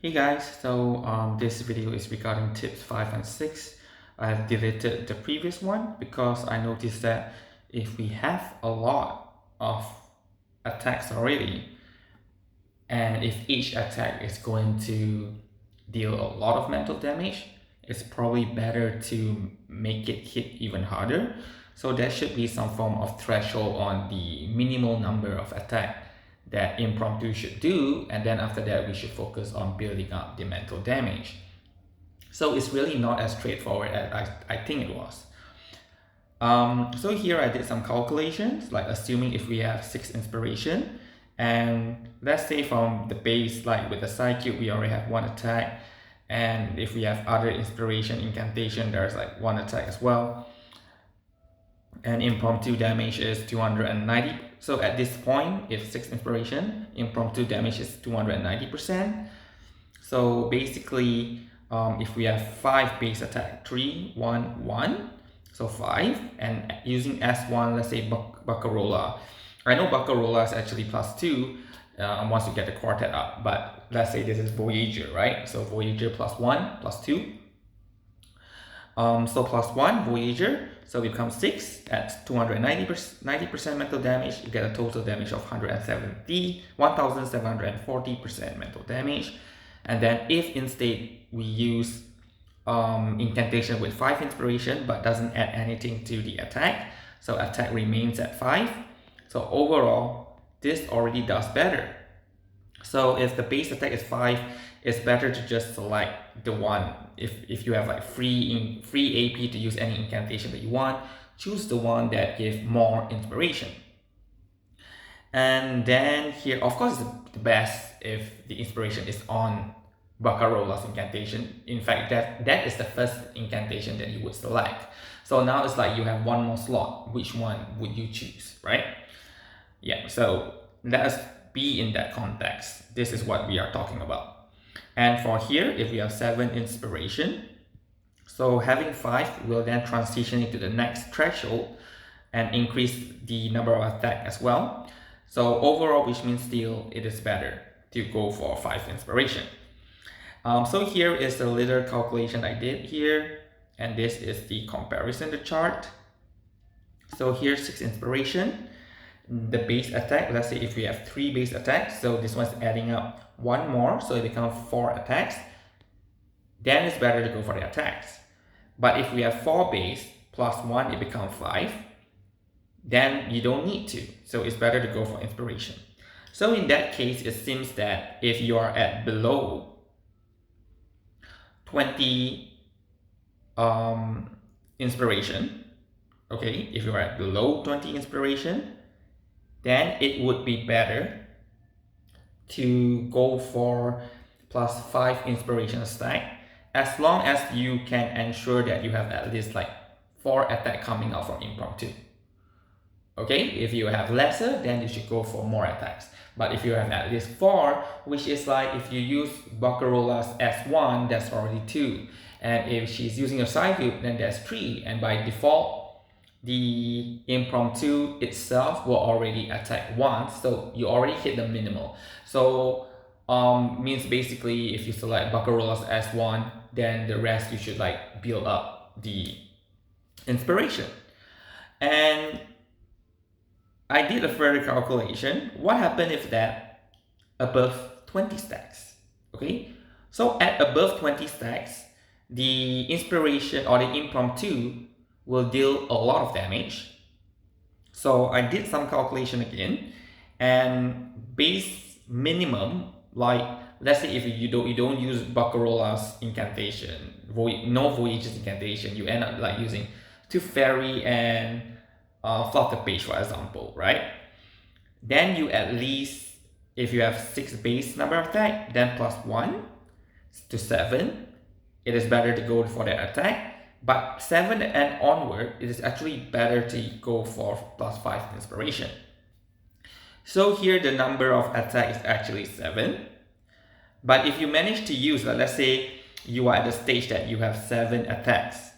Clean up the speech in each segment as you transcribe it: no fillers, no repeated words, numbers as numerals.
Hey guys, this video is regarding tips 5 and 6. I have deleted the previous one because I noticed that if we have a lot of attacks already, and if each attack is going to deal a lot of mental damage, it's probably better to make it hit even harder. So there should be some form of threshold on the minimal number of attack that Impromptu should do, and then after that we should focus on building up the mental damage. So it's really not as straightforward as I think it was. So here I did some calculations, like assuming if we have 6 inspiration, and let's say from the base, like with the side cube, we already have 1 attack, and if we have other inspiration incantation, there's like 1 attack as well, and impromptu damage is 290. So at this point, if 6 inspiration, impromptu damage is 290%. So basically, if we have 5 base attack, 3, 1, 1, so 5, and using S1, let's say Baccarola. I know Baccarola is actually +2 once you get the quartet up, but let's say this is Voyager, right? So Voyager +1, +2. So +1, Voyager, so it becomes 6 at 290% mental damage. You get a total damage of 1,740% mental damage. And then if instead we use incantation with 5 inspiration but doesn't add anything to the attack, so attack remains at 5. So overall, this already does better. So if the base attack is 5, it's better to just select the one. If you have like free AP to use any incantation that you want, choose the one that gives more inspiration. And then here, of course, it's the best if the inspiration is on Baccarola's incantation. In fact, that is the first incantation that you would select. So now it's like you have 1 more slot. Which one would you choose, right? Yeah, so let us be in that context. This is what we are talking about. And for here, if we have 7 inspiration, so having 5 will then transition into the next threshold and increase the number of attack as well. So overall, which means still it is better to go for 5 inspiration. So here is the little calculation I did here, and this is the comparison, the chart. So here's 6 inspiration. The base attack, let's say if we have 3 base attacks, so this one's adding up 1 more, so it becomes 4 attacks. Then it's better to go for the attacks. But if we have 4 base plus 1, it becomes 5. Then you don't need to, so it's better to go for inspiration. So in that case, it seems that if you are at below 20 inspiration, okay, if you are at below 20 inspiration, then it would be better to go for +5 inspiration stack, as long as you can ensure that you have at least like 4 attack coming out from impromptu. Okay, if you have lesser, then you should go for more attacks. But if you have at least 4, which is like if you use Baccarola's S1, that's already 2. And if she's using a side group, then that's 3. And by default, the impromptu itself will already attack once, so you already hit the minimal. So means basically if you select Baccarola's S1, then the rest you should like build up the inspiration. And I did a further calculation. What happened if that above 20 stacks? Okay, so at above 20 stacks, the inspiration or the impromptu will deal a lot of damage. So I did some calculation again, and base minimum, like let's say if you don't use Baccarola's incantation, no Voyager's incantation, you end up like using 2 fairy and flutter page, for example, right? Then you at least, if you have 6 base number of attack, then +1 to 7, it is better to go for the attack. But 7 and onward, it is actually better to go for +5 inspiration. So here the number of attack is actually 7. But if you manage to use, let's say you are at the stage that you have 7 attacks.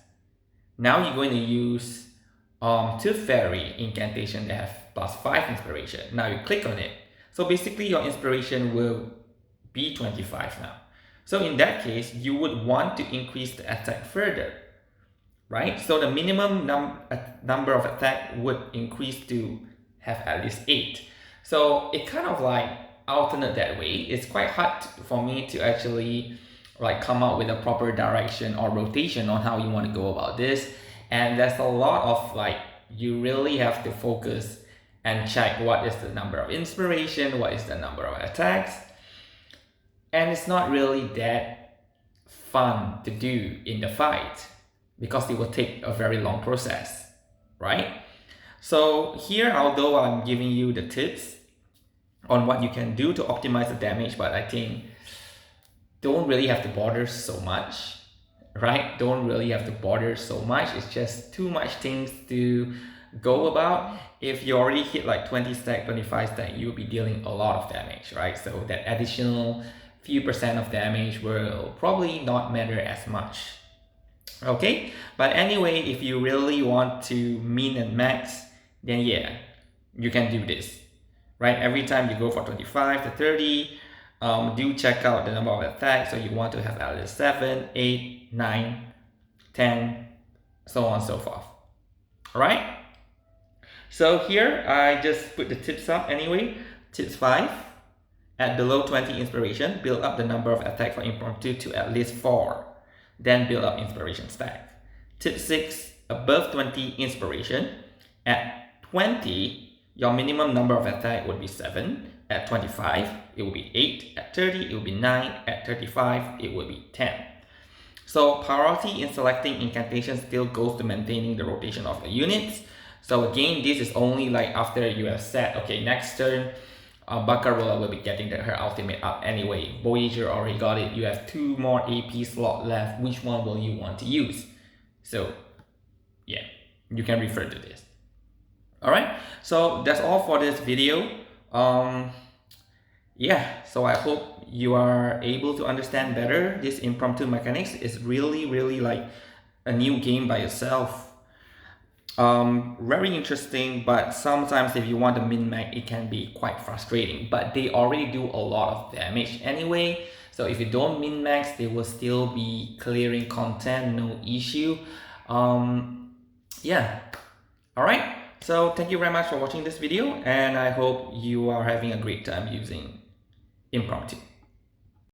Now you're going to use 2 fairy incantation that have +5 inspiration. Now you click on it. So basically your inspiration will be 25 now. So in that case, you would want to increase the attack further, right? So the minimum number of attack would increase to have at least 8. So it kind of like alternate that way. It's quite hard for me to actually like come up with a proper direction or rotation on how you want to go about this. And there's a lot of like, you really have to focus and check what is the number of inspiration, what is the number of attacks. And it's not really that fun to do in the fight because it will take a very long process, right? So here, although I'm giving you the tips on what you can do to optimize the damage, but I think don't really have to bother so much, right? Don't really have to bother so much. It's just too much things to go about. If you already hit like 20 stack, 25 stack, you'll be dealing a lot of damage, right? So that additional few percent of damage will probably not matter as much. Okay, but anyway, if you really want to min and max, then yeah, you can do this, right? Every time you go for 25 to 30, do check out the number of attacks. So you want to have at least 7, 8, 9, 10, so on and so forth. All right. So here I just put the tips up anyway. Tips 5, at below 20 inspiration, build up the number of attack for impromptu to at least 4. Then build up inspiration stack. Tip 6, above 20 inspiration. At 20, your minimum number of attack would be 7. At 25, it will be 8. At 30, it will be 9. At 35, it will be 10. So priority in selecting incantation still goes to maintaining the rotation of the units. So again, this is only like after you have said, okay, next turn, Baccarola will be getting her ultimate up anyway. Voyager already got it. You have 2 more AP slot left. Which one will you want to use? So yeah, you can refer to this. Alright, so that's all for this video. Yeah, so I hope you are able to understand better this impromptu mechanics. Is really like a new game by itself. Very interesting, but sometimes if you want to min-max, it can be quite frustrating. But they already do a lot of damage anyway, so if you don't min-max, they will still be clearing content, no issue. Yeah, alright, so thank you very much for watching this video, and I hope you are having a great time using Impromptu.